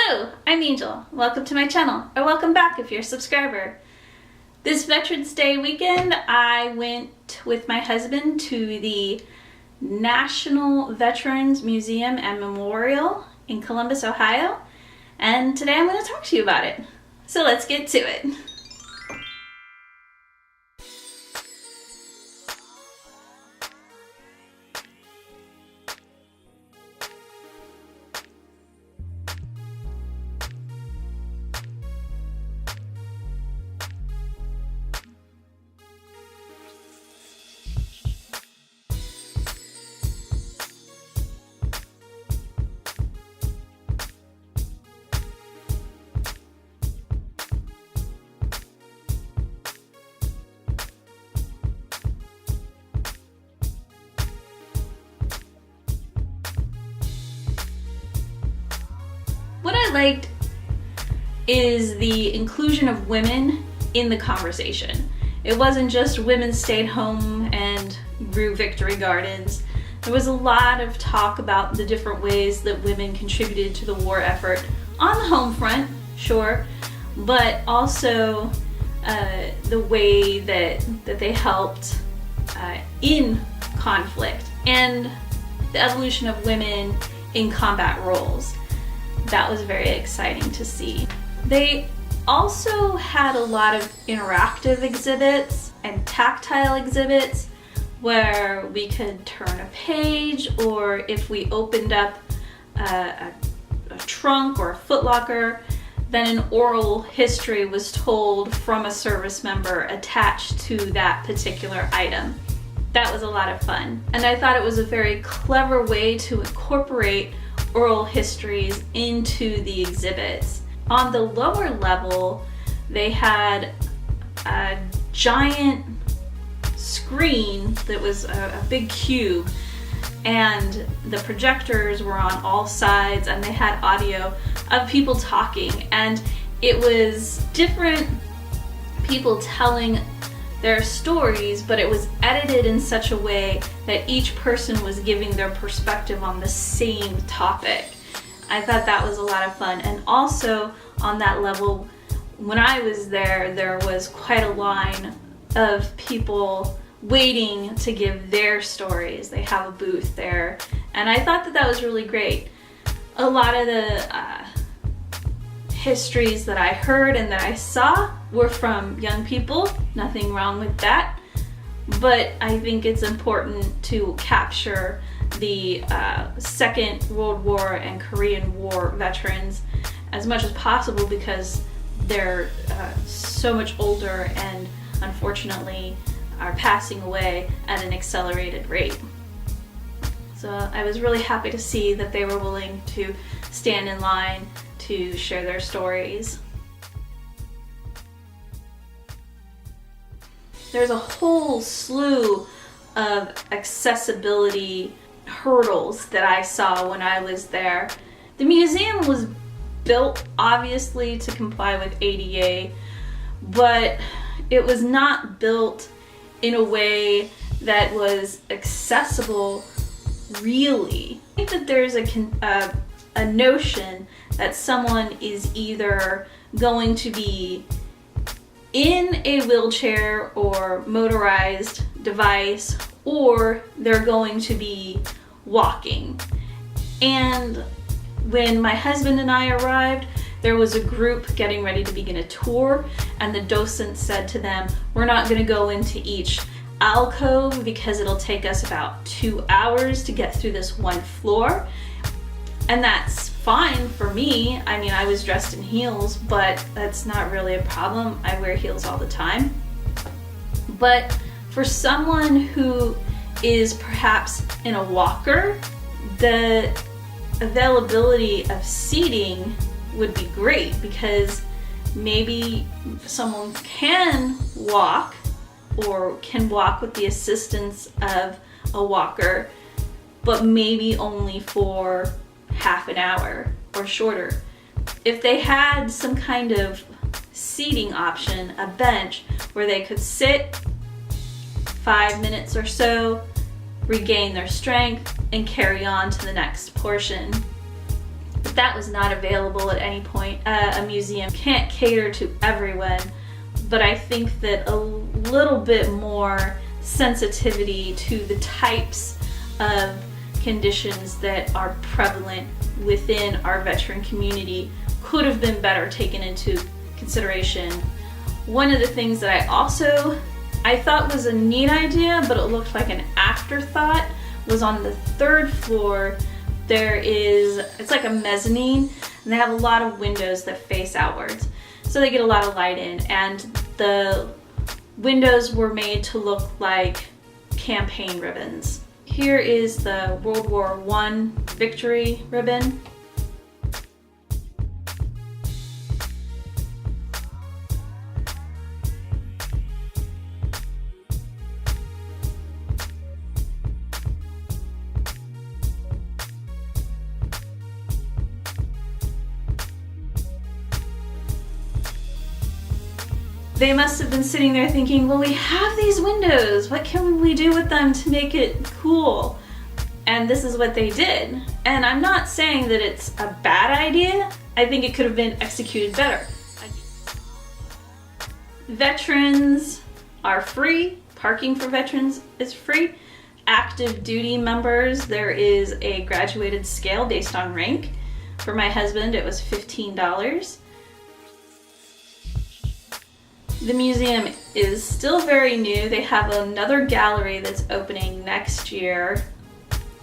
Hello, I'm Angel. Welcome to my channel, or welcome back if you're a subscriber. This Veterans Day weekend, I went with my husband to the National Veterans Museum and Memorial in Columbus, Ohio, and today I'm going to talk to you about it. So let's get to it. What I liked is the inclusion of women in the conversation. It wasn't just women stayed home and grew victory gardens. There was a lot of talk about the different ways that women contributed to the war effort on the home front, sure, but also the way that they helped in conflict and the evolution of women in combat roles. That was very exciting to see. They also had a lot of interactive exhibits and tactile exhibits where we could turn a page, or if we opened up a trunk or a footlocker, then an oral history was told from a service member attached to that particular item. That was a lot of fun. And I thought it was a very clever way to incorporate oral histories into the exhibits. On the lower level, they had a giant screen that was a big cube, and the projectors were on all sides, and they had audio of people talking, and it was different people telling their stories, but it was edited in such a way that each person was giving their perspective on the same topic. I thought that was a lot of fun. And also on that level, when I was there, there was quite a line of people waiting to give their stories. They have a booth there, and I thought that that was really great. A lot of the histories that I heard and that I saw were from young people. Nothing wrong with that, but I think it's important to capture the Second World War and Korean War veterans as much as possible, because they're so much older and unfortunately are passing away at an accelerated rate. So I was really happy to see that they were willing to stand in line to share their stories. There's a whole slew of accessibility hurdles that I saw when I was there. The museum was built obviously to comply with ADA, but it was not built in a way that was accessible really. I think that there's a notion that someone is either going to be in a wheelchair or motorized device, or they're going to be walking. And when my husband and I arrived, there was a group getting ready to begin a tour, and the docent said to them, "We're not going to go into each alcove because it'll take us about 2 hours to get through this one floor." And that's fine for me. I mean, I was dressed in heels, but that's not really a problem. I wear heels all the time. But for someone who is perhaps in a walker, the availability of seating would be great, because maybe someone can walk or can walk with the assistance of a walker, but maybe only for half an hour or shorter. If they had some kind of seating option, a bench where they could sit 5 minutes or so, regain their strength, and carry on to the next portion, but that was not available at any point. A museum can't cater to everyone, but I think that a little bit more sensitivity to the types of conditions that are prevalent within our veteran community could have been better taken into consideration. One of the things that I thought was a neat idea, but it looked like an afterthought, was on the 3rd floor. It's like a mezzanine, and they have a lot of windows that face outwards, so they get a lot of light in, and the windows were made to look like campaign ribbons. Here is the World War I victory ribbon. They must have been sitting there thinking, well, we have these windows, what can we do with them to make it cool? And this is what they did. And I'm not saying that it's a bad idea. I think it could have been executed better. Veterans are free. Parking for veterans is free. Active duty members, there is a graduated scale based on rank. For my husband, it was $15. The museum is still very new. They have another gallery that's opening next year,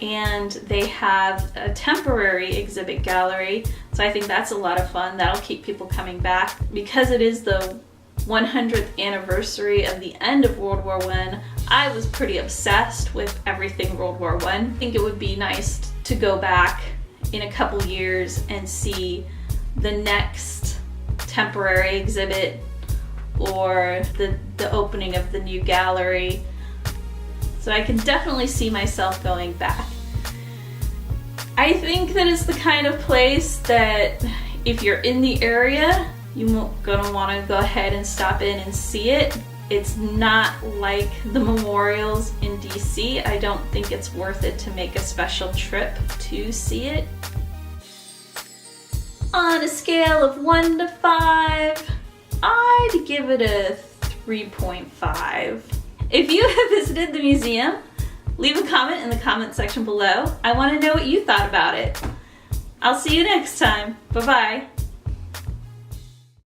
and they have a temporary exhibit gallery, so I think that's a lot of fun. That'll keep people coming back. Because it is the 100th anniversary of the end of World War I was pretty obsessed with everything World War I. I think it would be nice to go back in a couple years and see the next temporary exhibit or the opening of the new gallery. So I can definitely see myself going back. I think that it's the kind of place that if you're in the area, you're gonna want to go ahead and stop in and see it. It's not like the memorials in DC. I don't think it's worth it to make a special trip to see it. On a scale of 1 to 5, I'd give it a 3.5. If you have visited the museum, leave a comment in the comment section below. I want to know what you thought about it. I'll see you next time. Bye-bye.